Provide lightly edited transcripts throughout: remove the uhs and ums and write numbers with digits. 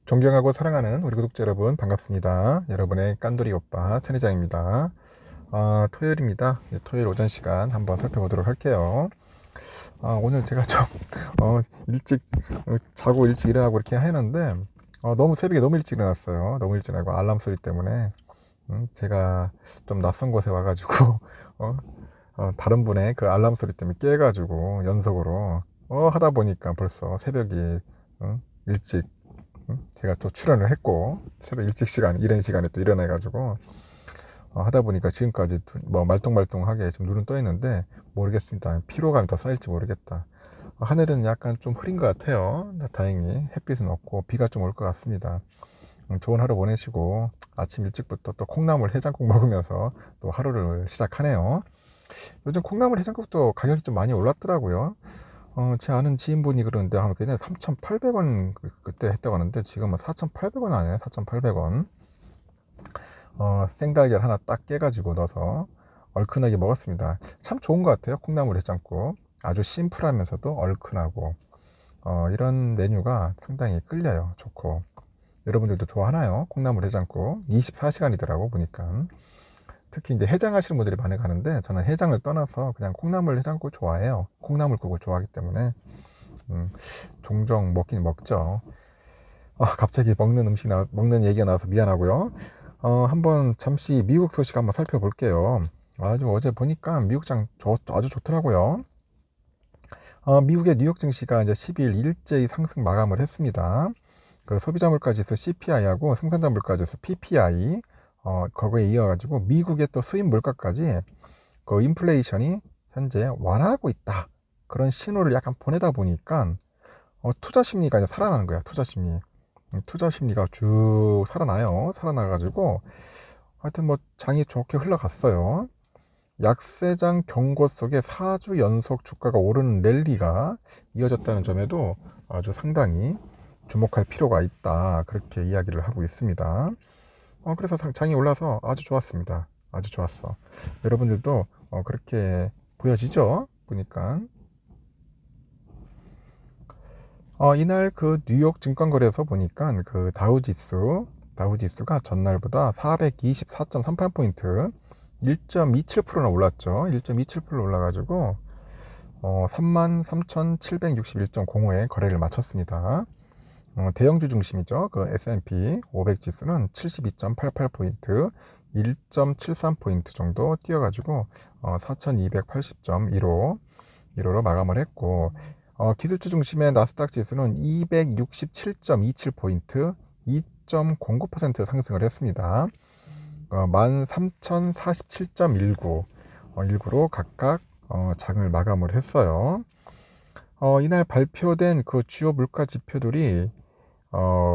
존경하고 사랑하는 우리 구독자 여러분 반갑습니다. 여러분의 깐돌이 오빠 천희장입니다. 토요일입니다. 토요일 오전 시간 한번 살펴보도록 할게요. 오늘 제가 좀 일찍 자고 일찍 일어나고 이렇게 했는데 너무 새벽에 너무 일찍 일어났어요. 너무 일찍 일어나고 알람 소리 때문에 제가 좀 낯선 곳에 와가지고 다른 분의 그 알람 소리 때문에 깨가지고 연속으로 하다 보니까 벌써 새벽이 일찍 제가 또 출연을 했고 새벽 일찍 시간 이른 시간에 또 일어나가지고 하다 보니까 지금까지 뭐 말똥말똥하게 지금 눈은 떠 있는데 모르겠습니다. 피로감이 더 쌓일지 모르겠다. 하늘은 약간 좀 흐린 것 같아요. 다행히 햇빛은 없고 비가 좀 올 것 같습니다. 좋은 하루 보내시고 아침 일찍부터 또 콩나물 해장국 먹으면서 또 하루를 시작하네요. 요즘 콩나물 해장국도 가격이 좀 많이 올랐더라고요. 제 아는 지인분이 그러는데 한 그냥 3,800원 그때 했다고 하는데 지금은 4,800원 아니에요. 4,800원. 생달걀 하나 딱 깨가지고 넣어서 얼큰하게 먹었습니다. 참 좋은 것 같아요. 콩나물 해장국. 아주 심플하면서도 얼큰하고 이런 메뉴가 상당히 끌려요. 좋고. 여러분들도 좋아하나요? 콩나물 해장국 24시간이더라고 보니까. 특히 이제 해장하시는 분들이 많이 가는데 저는 해장을 떠나서 그냥 콩나물 해장국 좋아해요. 콩나물국을 좋아하기 때문에 종종 먹긴 먹죠. 갑자기 먹는 얘기가 나와서 미안하고요. 한번 잠시 미국 소식 한번 살펴볼게요. 아주 어제 보니까 미국장 아주 좋더라고요. 미국의 뉴욕 증시가 이제 10일 일제히 상승 마감을 했습니다. 그 소비자 물가 지수 CPI하고 생산자 물가 지수 PPI 거기에 이어가지고 미국의 또 수입 물가까지 그 인플레이션이 현재 완화하고 있다. 그런 신호를 약간 보내다 보니까 투자 심리가 이제 살아나는 거야. 투자 심리. 투자 심리가 쭉 살아나가지고 하여튼 뭐 장이 좋게 흘러갔어요. 약세장 경고 속에 4주 연속 주가가 오르는 랠리가 이어졌다는 점에도 아주 상당히 주목할 필요가 있다. 그렇게 이야기를 하고 있습니다. 그래서 장이 올라서 아주 좋았습니다. 아주 좋았어. 여러분들도 그렇게 보여지죠? 보니까. 이날 그 뉴욕 증권거래소 보니까 그 다우지수가 전날보다 424.38포인트 1.27%나 올랐죠. 1.27% 올라가지고 33,761.05에 거래를 마쳤습니다. 대형주 중심이죠. 그 S&P 500 지수는 72.88포인트 1.73포인트 정도 뛰어가지고 4,280.15로 마감을 했고 기술주 중심의 나스닥 지수는 267.27포인트 2.09% 상승을 했습니다. 13,047.19로 각각 장을 마감을 했어요. 이날 발표된 그 주요 물가 지표들이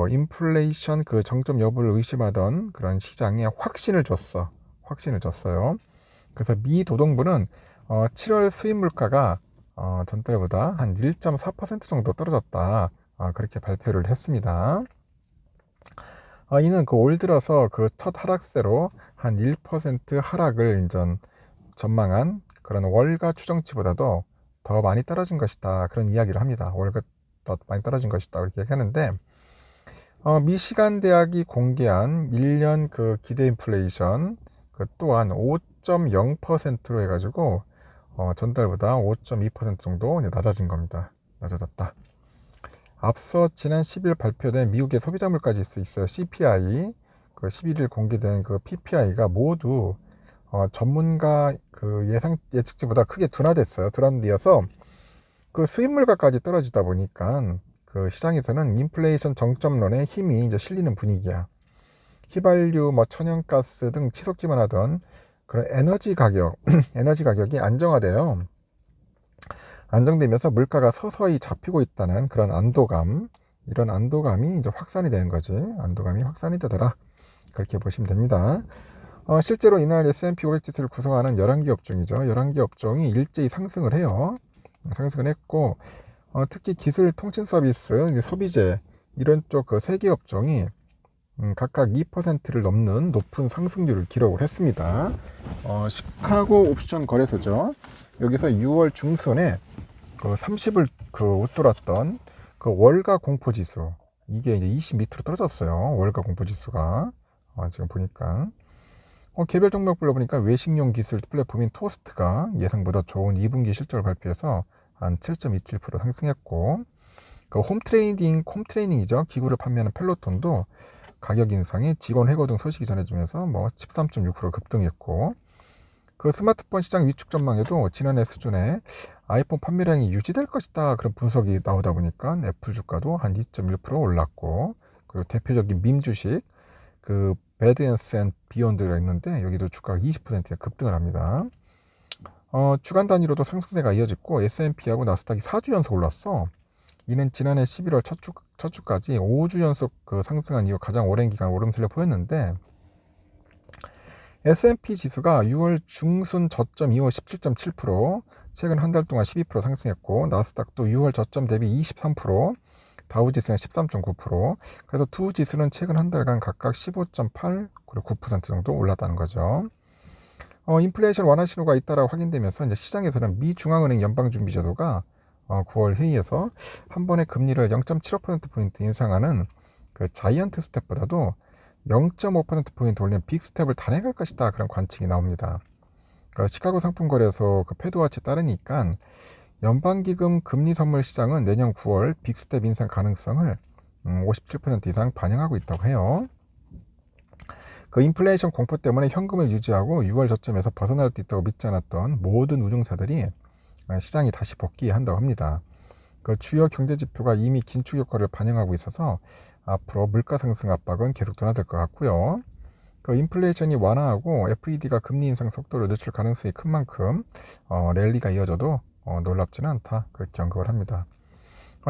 인플레이션 그 정점 여부를 의심하던 그런 시장에 확신을 줬어요. 그래서 미 도동부는 7월 수입 물가가 전달보다 한 1.4% 정도 떨어졌다. 그렇게 발표를 했습니다. 이는 그 올 들어서 그 첫 하락세로 한 1% 하락을 전망한 그런 월가 추정치보다도 더 많이 떨어진 것이다. 그런 이야기를 합니다. 월가 더 많이 떨어진 것이다. 그렇게 얘기하는데 미시간 대학이 공개한 1년 그 기대 인플레이션 그 또한 5.0%로 해가지고 전달보다 5.2% 정도 낮아진 겁니다. 낮아졌다. 앞서 지난 10일 발표된 미국의 소비자 물가 지수 있어요. CPI 그 11일 공개된 그 PPI가 모두 전문가 그 예측치보다 크게 둔화됐어요. 둔화되어서 그 수입 물가까지 떨어지다 보니까 그 시장에서는 인플레이션 정점론에 힘이 이제 실리는 분위기야. 휘발유, 뭐 천연가스 등 치솟기만 하던 그런 에너지 가격이 안정화돼요. 안정되면서 물가가 서서히 잡히고 있다는 그런 이런 안도감이 이제 확산이 되는 거지. 안도감이 확산이 되더라. 그렇게 보시면 됩니다. 실제로 이날 S&P 500 지수를 구성하는 11개 업종이죠. 11개 업종이 일제히 상승을 해요. 상승을 했고, 특히 기술 통신 서비스, 소비재, 이런 쪽 그 3개 업종이 각각 2%를 넘는 높은 상승률을 기록을 했습니다. 시카고 옵션 거래소죠. 여기서 6월 중순에 그 30을 그 웃돌았던 그 월가 공포지수 이게 이제 20 밑으로 떨어졌어요. 월가 공포지수가. 지금 보니까. 개별 종목별로 보니까 외식용 기술 플랫폼인 토스트가 예상보다 좋은 2분기 실적을 발표해서 한 7.27% 상승했고, 그 홈트레이닝이죠. 기구를 판매하는 펠로톤도 가격 인상에 직원 해고 등 소식이 전해지면서 13.6% 급등했고, 그 스마트폰 시장 위축 전망에도 지난해 수준의 아이폰 판매량이 유지될 것이다 그런 분석이 나오다 보니까 애플 주가도 한 2.1% 올랐고, 그리고 대표적인 밈 주식 그 배드앤스 앤 비욘드가 있는데 여기도 주가가 20% 급등을 합니다. 주간 단위로도 상승세가 이어졌고 S&P하고 나스닥이 4주 연속 올랐어. 이는 지난해 11월 첫 주까지 5주 연속 그 상승한 이후 가장 오랜 기간 오름세를 보였는데, S&P 지수가 6월 중순 저점 이후 17.7%, 최근 한 달 동안 12% 상승했고, 나스닥도 6월 저점 대비 23%, 다우지수는 13.9%, 그래서 두 지수는 최근 한 달간 각각 15.8, 그리고 9% 정도 올랐다는 거죠. 인플레이션 완화 신호가 잇따라 확인되면서 이제 시장에서는 미 중앙은행 연방준비제도가 9월 회의에서 한 번에 금리를 0.75%포인트 인상하는 그 자이언트 스텝보다도 0.5%포인트 올린 빅 스텝을 단행할 것이다. 그런 관측이 나옵니다. 그 시카고 상품거래소 그 패드워치에 따르니까 연방기금 금리 선물 시장은 내년 9월 빅 스텝 인상 가능성을 57% 이상 반영하고 있다고 해요. 그 인플레이션 공포 때문에 현금을 유지하고 6월 저점에서 벗어날 수 있다고 믿지 않았던 모든 운용사들이 시장이 다시 복귀한다고 합니다. 그 주요 경제 지표가 이미 긴축 효과를 반영하고 있어서 앞으로 물가 상승 압박은 계속 둔화될 것 같고요. 그 인플레이션이 완화하고 FED가 금리 인상 속도를 늦출 가능성이 큰 만큼 랠리가 이어져도 놀랍지는 않다, 그렇게 언급을 합니다.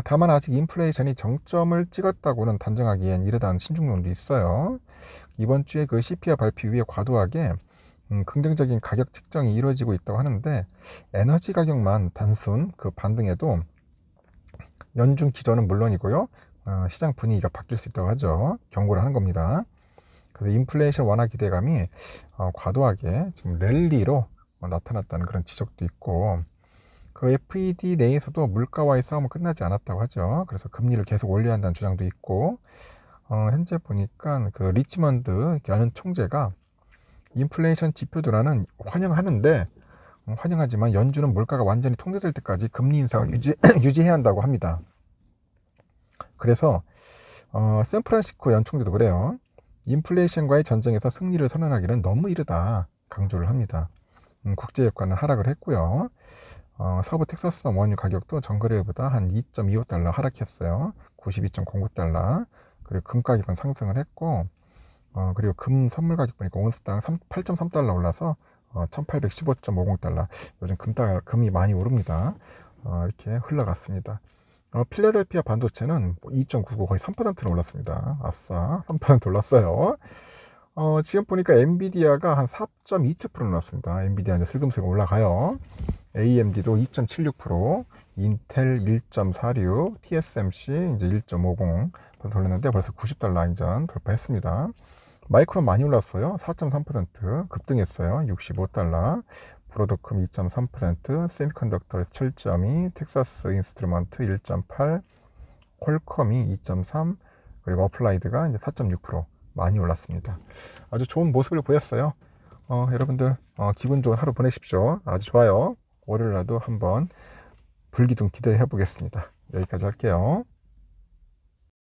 다만 아직 인플레이션이 정점을 찍었다고는 단정하기엔 이르다는 신중론도 있어요. 이번 주에 그 CPI 발표 이후에 과도하게 긍정적인 가격 책정이 이루어지고 있다고 하는데, 에너지 가격만 단순 그 반등에도 연중 기조는 물론이고요, 시장 분위기가 바뀔 수 있다고 하죠. 경고를 하는 겁니다. 그래서 인플레이션 완화 기대감이 과도하게 지금 랠리로 나타났다는 그런 지적도 있고, 그 FED 내에서도 물가와의 싸움은 끝나지 않았다고 하죠. 그래서 금리를 계속 올려야 한다는 주장도 있고, 현재 보니까 그 리치먼드 연은 총재가 인플레이션 지표 둔화는 환영하지만 연준은 물가가 완전히 통제될 때까지 금리 인상을 유지해야 한다고 합니다. 그래서 샌프란시스코 연 총재도 그래요. 인플레이션과의 전쟁에서 승리를 선언하기는 너무 이르다 강조를 합니다. 국제유가는 하락을 했고요. 서부 텍사스 원유 가격도 전거래일보다 한 2.25달러 하락했어요. 92.09달러. 그리고 금 가격은 상승을 했고, 그리고 금 선물 가격 보니까 온스당 8.3달러 올라서 1815.50달러. 요즘 금이 많이 오릅니다. 이렇게 흘러갔습니다. 필라델피아 반도체는 2.99 거의 3%는 올랐습니다. 아싸, 3% 올랐어요. 지금 보니까 엔비디아가 한 4.27% 올랐습니다. 엔비디아 이제 슬금슬금 올라가요. AMD도 2.76%, 인텔 1.46, TSMC 이제 1.50 벌써 올랐는데 벌써 90달러 인전 돌파했습니다. 마이크론 많이 올랐어요. 4.3% 급등했어요. 65달러. 브로드컴 2.3%, 세미컨덕터 7.2, 텍사스 인스트루먼트 1.8, 퀄컴이 2.3, 그리고 어플라이드가 이제 4.6% 많이 올랐습니다. 아주 좋은 모습을 보였어요. 여러분들 기분 좋은 하루 보내십시오. 아주 좋아요. 월요일날도 한번 불기둥 기대해 보겠습니다. 여기까지 할게요.